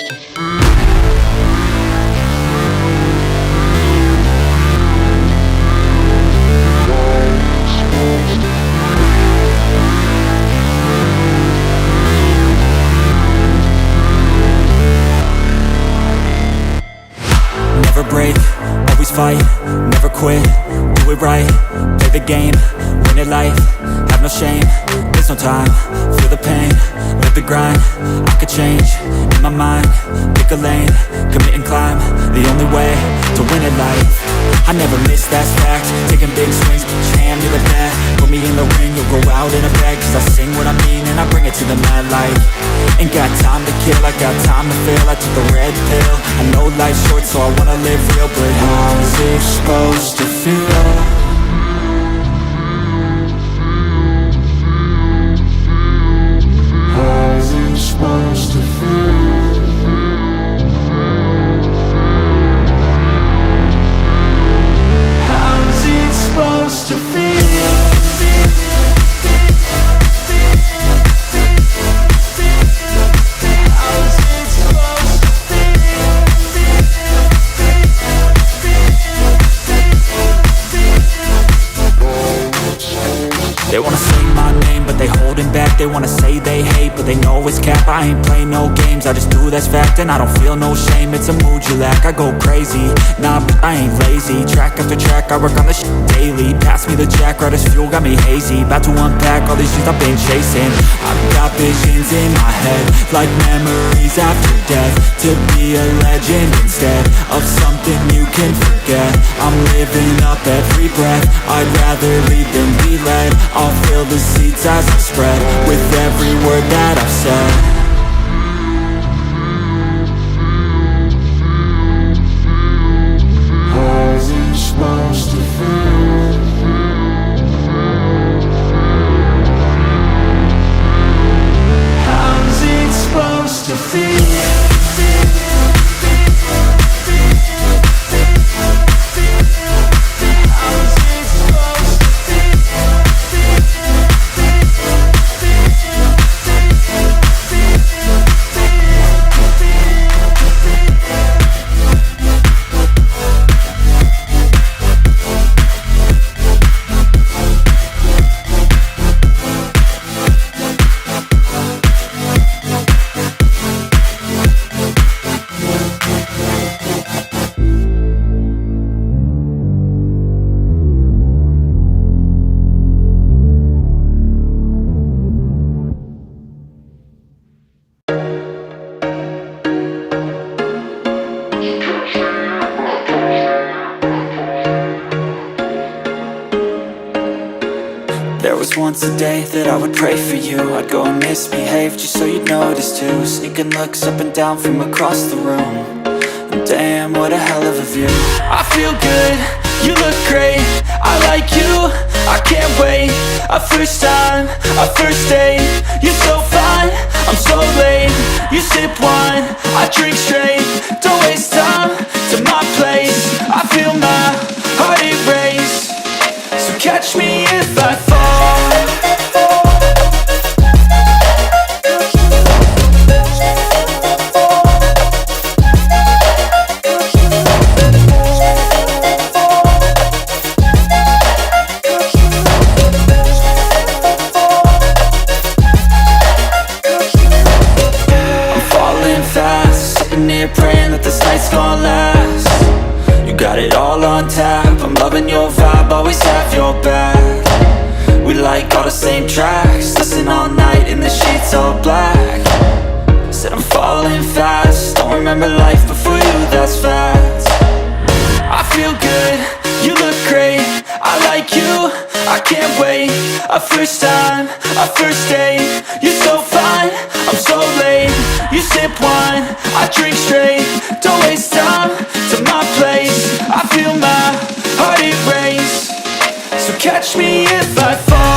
Never break, always fight, never quit, do it right, play the game, win it life, have no shame, there's no time, feel the pain, live the grind, I could change, in my mind, pick a lane, commit and climb, the only way to win at life. I never miss, that's fact, taking big swings, put your hand to the bat, put me in the ring, you'll go out in a bag, cause I sing what I mean and I bring it to the mad light. Ain't got time to kill, I got time to feel, I took the red pill, I know life's short so I wanna live real, but how's it supposed to feel? How's it supposed to feel? How's it supposed to feel? They wanna say my name, but they holding back. They wanna say they hate, but they know it's cap. I ain't play no games, I just do that's fact. And I don't feel no shame, it's a mood you lack. I go crazy, nah, but I ain't lazy. Track after track, I work on this shit daily. Pass me the jack, right as fuel, got me hazy. About to unpack all these things I've been chasing. I've got visions in my head, like memories after death. To be a legend instead of something you can forget. I'm living up every breath, I'd rather lead than be led. I'll fill the seats as I spread with every word that I've said. How's it supposed to feel? How's it supposed to feel? There was once a day that I would pray for you. I'd go and misbehave just so you'd notice too. Sneaking looks up and down from across the room. And damn, what a hell of a view. I feel good, you look great, I like you, I can't wait. A first time, a first date, you're so fine, I'm so late. You sip wine, I drink straight, don't waste time to my place. I feel my heart erase, so catch me if I fall. Praying that this night's gonna last. You got it all on tap, I'm loving your vibe, always have your back. We like all the same tracks, listen all night in the sheets all black. Said I'm falling fast, don't remember life before you, that's fact. I feel good, you look great, I like you, I can't wait. A first time, a first date, you're so fine, I'm so late. You sip wine, I drink straight, don't waste time to my place. I feel my heart erase, so catch me if I fall.